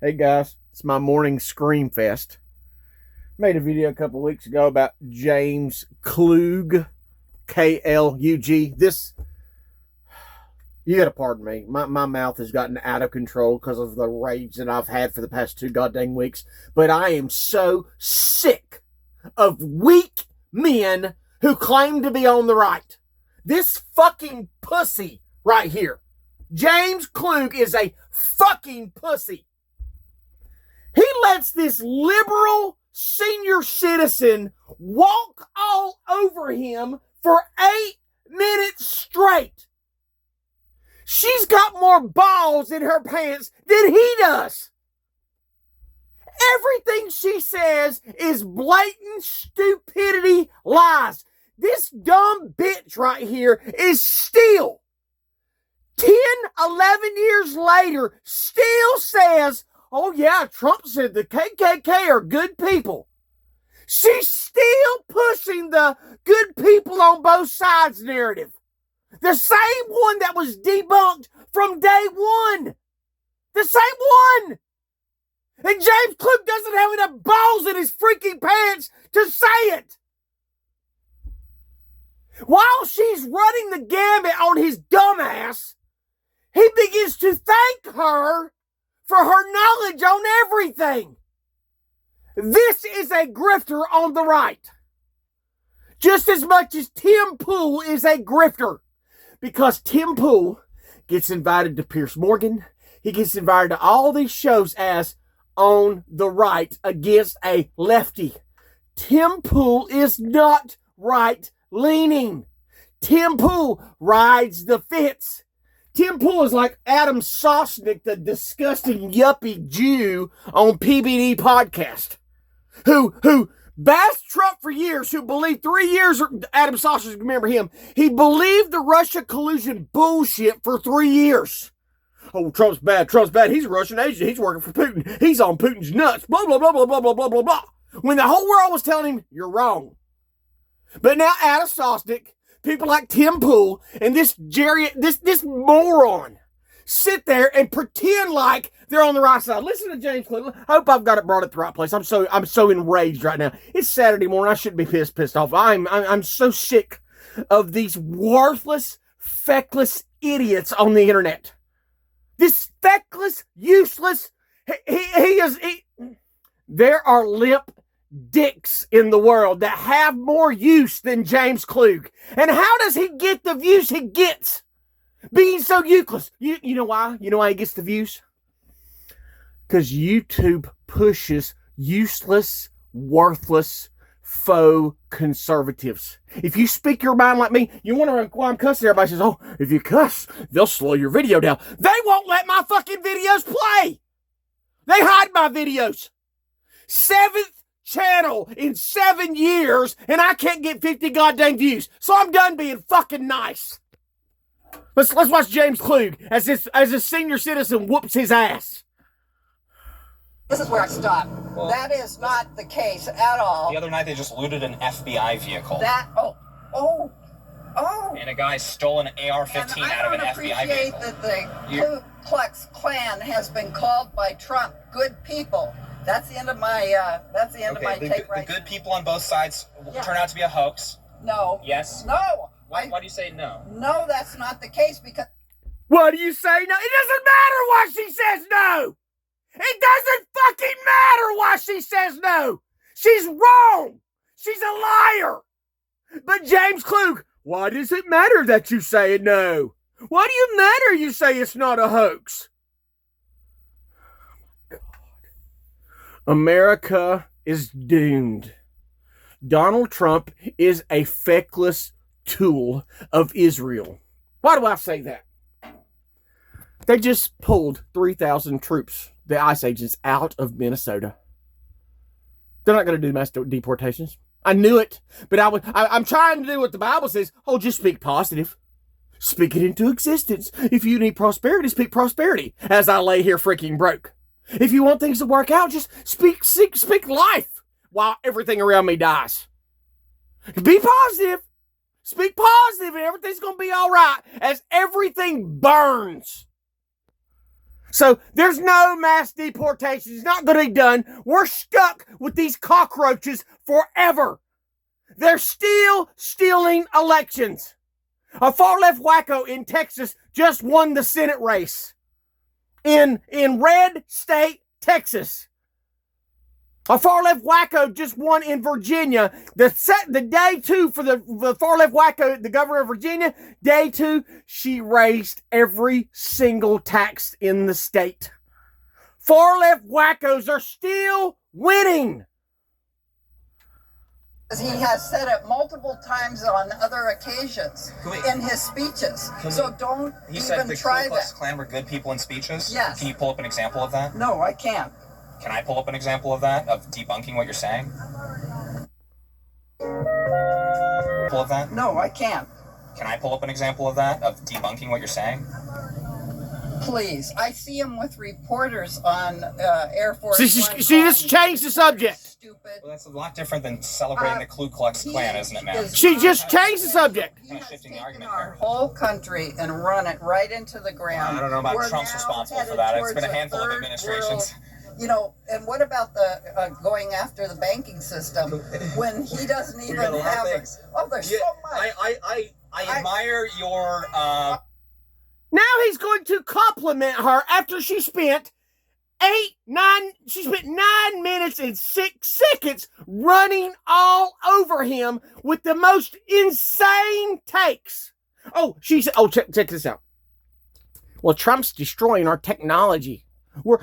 Hey guys, it's my morning scream fest. Made a video a couple weeks ago about James Klug, Klug. You gotta pardon me. My mouth has gotten out of control because of the rage that I've had for the past 2 goddamn weeks. But I am so sick of weak men who claim to be on the right. This fucking pussy right here. James Klug is a fucking pussy. He lets this liberal senior citizen walk all over him for 8 minutes straight. She's got more balls in her pants than he does. Everything she says is blatant stupidity lies. This dumb bitch right here is still 10, 11 years later, still says, oh yeah, Trump said the KKK are good people. She's still pushing the good people on both sides narrative. The same one that was debunked from day one. The same one. And James Klug doesn't have enough balls in his freaking pants to say it. While she's running the gambit on his dumbass, he begins to thank her for her knowledge on everything. This is a grifter on the right. Just as much as Tim Pool is a grifter. Because Tim Pool gets invited to Piers Morgan. He gets invited to all these shows as on the right against a lefty. Tim Pool is not right-leaning. Tim Pool rides the fence. Tim Pool is like Adam Sosnick, the disgusting yuppie Jew on PBD podcast, who bashed Trump for years, who believed 3 years, Adam Sosnick, remember him, he believed the Russia collusion bullshit for 3 years. Oh, Trump's bad, he's a Russian agent, he's working for Putin, he's on Putin's nuts, blah, blah, blah, blah, blah, blah, blah, blah, blah. When the whole world was telling him, you're wrong. But now Adam Sosnick, people like Tim Pool and this moron sit there and pretend like they're on the right side. Listen to James Klug. I hope I've got it brought at the right place. I'm so enraged right now. It's Saturday morning. I shouldn't be pissed off. I'm so sick of these worthless, feckless idiots on the internet. This feckless, useless. There are limp dicks in the world that have more use than James Klug. And how does he get the views he gets? Being so useless. You know why? You know why he gets the views? Because YouTube pushes useless, worthless, faux conservatives. If you speak your mind like me, you wonder why I'm cussing. Everybody says, oh, if you cuss, they'll slow your video down. They won't let my fucking videos play. They hide my videos. 7th channel in 7 years, and I can't get 50 goddamn views. So I'm done being fucking nice. Let's watch James Klug as a senior citizen whoops his ass. This is where I stop. Well, that is not the case at all. The other night they just looted an FBI vehicle. Oh. And a guy stole an AR-15 out of an FBI vehicle. I don't appreciate that the Ku Klux Klan has been called by Trump good people. That's the end of my take right The good people on both sides turn out to be a hoax. No. Yes? No. Why do you say no? No, that's not the case because... What do you say no? It doesn't matter why she says no. It doesn't fucking matter why she says no. She's wrong. She's a liar. But James Klug, why does it matter that you say no? Why do you matter you say it's not a hoax? America is doomed. Donald Trump is a feckless tool of Israel. Why do I say that? They just pulled 3,000 troops, the ICE agents, out of Minnesota. They're not going to do mass deportations. I knew it, but I'm trying to do what the Bible says. Oh, just speak positive. Speak it into existence. If you need prosperity, speak prosperity. As I lay here freaking broke. If you want things to work out, just speak life while everything around me dies. Be positive. Speak positive and everything's going to be all right as everything burns. So there's no mass deportation. It's not going to be done. We're stuck with these cockroaches forever. They're still stealing elections. A far-left wacko in Texas just won the Senate race. In red state, Texas. A far-left wacko just won in Virginia. The day two for the far-left wacko, the governor of Virginia, day two, she raised every single tax in the state. Far-left wackos are still winning. He has said it multiple times on other occasions in his speeches. So don't He said even the try Ku Klux that. Klan were good people in speeches? Yes. Can you pull up an example of that? No, I can't. Can I pull up an example of that, of debunking what you're saying? Pull up that? No, I can't. Can I pull up an example of that, of debunking what you're saying? Please. I see him with reporters on Air Force She One just changed the subject. Stupid. Well, that's a lot different than celebrating the Ku Klux Klan, isn't it, ma'am? She just changed the subject. He Kinda has shifting the taken argument our here. whole country and run it right into the ground. I don't know about We're Trump's now responsible for headed that. It's towards been a handful of third administrations. world. And what about the going after the banking system when he doesn't even got a lot of have it? things. Oh, there's Yeah, so much. I admire your Now he's going to compliment her after she spent 9 minutes and 6 seconds running all over him with the most insane takes. She said, check this out. Well, Trump's destroying our technology.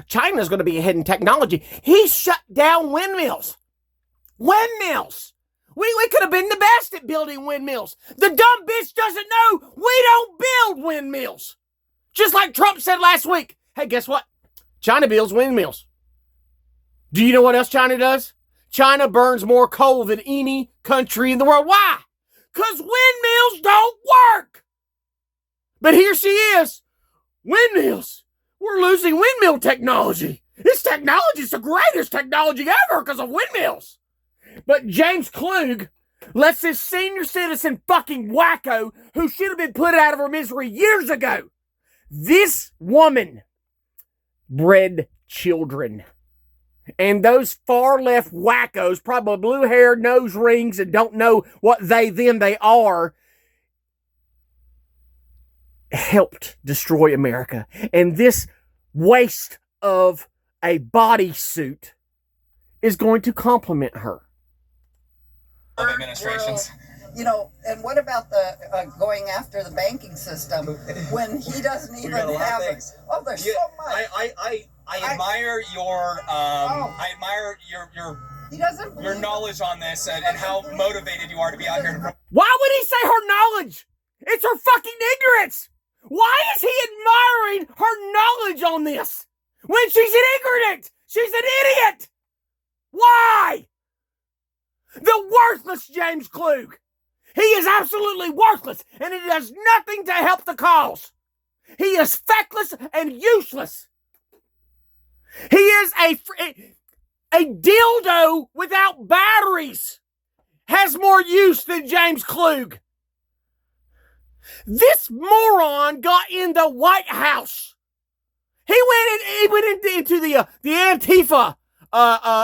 China's going to be ahead in technology. He shut down windmills. Windmills. We could have been the best at building windmills. The dumb bitch doesn't know we don't build windmills. Just like Trump said last week. Hey, guess what? China builds windmills. Do you know what else China does? China burns more coal than any country in the world. Why? Because windmills don't work. But here she is. Windmills. We're losing windmill technology. This technology is the greatest technology ever because of windmills. But James Klug lets this senior citizen fucking wacko who should have been put out of her misery years ago. This woman bred children. And those far left wackos, probably blue hair, nose rings, and don't know what they are, helped destroy America. And this waste of a bodysuit is going to compliment her. of administrations. And what about the going after the banking system when he doesn't even have it? Oh, there's so much. I admire your I admire He doesn't your knowledge on this and how motivated you are to be out here. Why would he say her knowledge? It's her fucking ignorance. Why is he admiring her knowledge on this when she's an ignorant? She's an idiot. Why? The worthless James Klug. He is absolutely worthless, and it does nothing to help the cause. He is feckless and useless. He is a dildo without batteries. Has more use than James Klug. This moron got in the White House. He went into the Antifa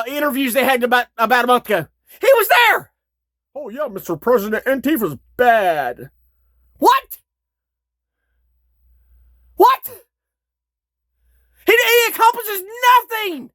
interviews they had about a month ago. He was there. Oh yeah, Mr. President, Antifa's bad. What? He accomplishes nothing.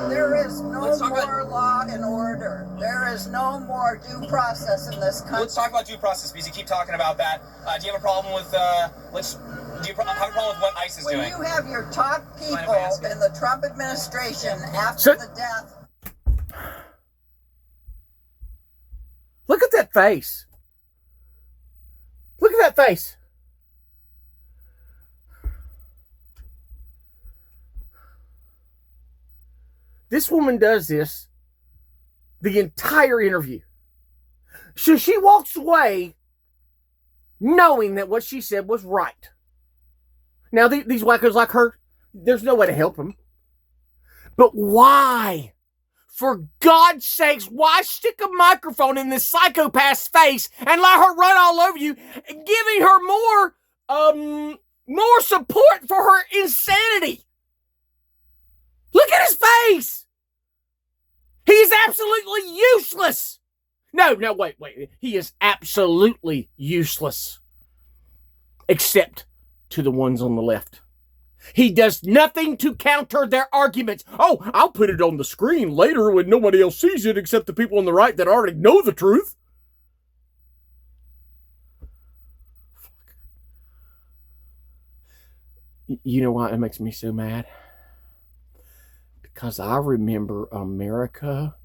There is no more law and order. There is no more due process in this country. Let's talk about due process because you keep talking about that. Do you have a problem with do you have a problem with what ICE is doing? When you have your top people in the Trump administration after the death. Look at that face. Look at that face. This woman does this the entire interview. So she walks away knowing that what she said was right. Now, these wackos like her, there's no way to help them. But why? For God's sakes, why stick a microphone in this psychopath's face and let her run all over you, giving her more support for her insanity? Look at his face. He is absolutely useless. No, wait. He is absolutely useless. Except to the ones on the left. He does nothing to counter their arguments. Oh, I'll put it on the screen later when nobody else sees it except the people on the right that already know the truth. You know why it makes me so mad? Because I remember America,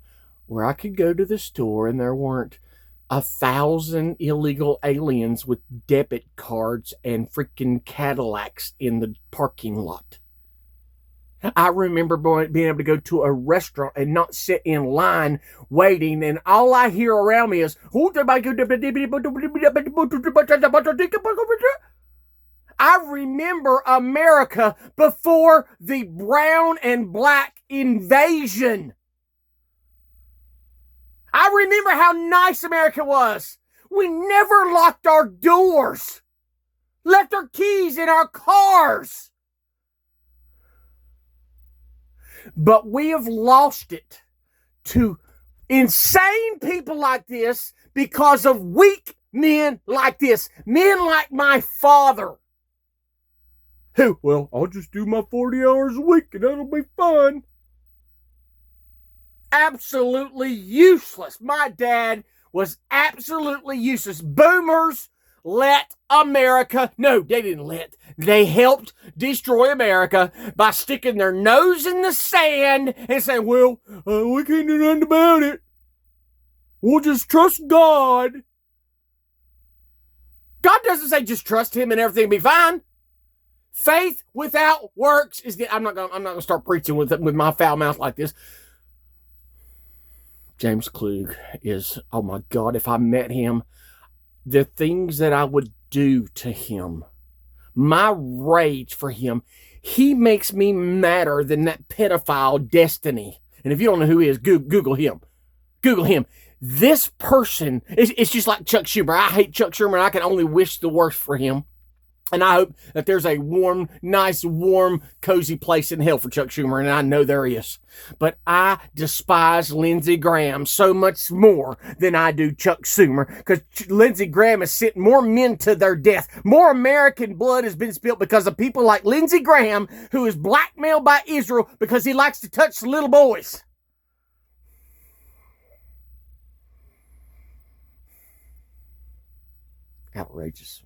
where I could go to the store and there weren't 1,000 illegal aliens with debit cards and freaking Cadillacs in the parking lot. I remember being able to go to a restaurant and not sit in line waiting, and all I hear around me is, I remember America before the brown and black invasion. I remember how nice America was. We never locked our doors, left our keys in our cars. But we have lost it to insane people like this because of weak men like this. Men like my father. Who, well, I'll just do my 40 hours a week and that'll be fun. Absolutely useless. My dad was absolutely useless. Boomers let America, no, they didn't let, they helped destroy America by sticking their nose in the sand and saying, well, we can't do nothing about it. We'll just trust God. God doesn't say just trust him and everything will be fine. Faith without works is I'm not gonna start preaching with my foul mouth like this. James Klug is, oh my God, if I met him, the things that I would do to him, my rage for him, he makes me madder than that pedophile Destiny. And if you don't know who he is, Google him. Google him. This person, it's just like Chuck Schumer. I hate Chuck Schumer. I can only wish the worst for him. And I hope that there's a warm, nice, warm, cozy place in hell for Chuck Schumer, and I know there is. But I despise Lindsey Graham so much more than I do Chuck Schumer, because Lindsey Graham has sent more men to their death. More American blood has been spilled because of people like Lindsey Graham, who is blackmailed by Israel because he likes to touch little boys. Outrageous.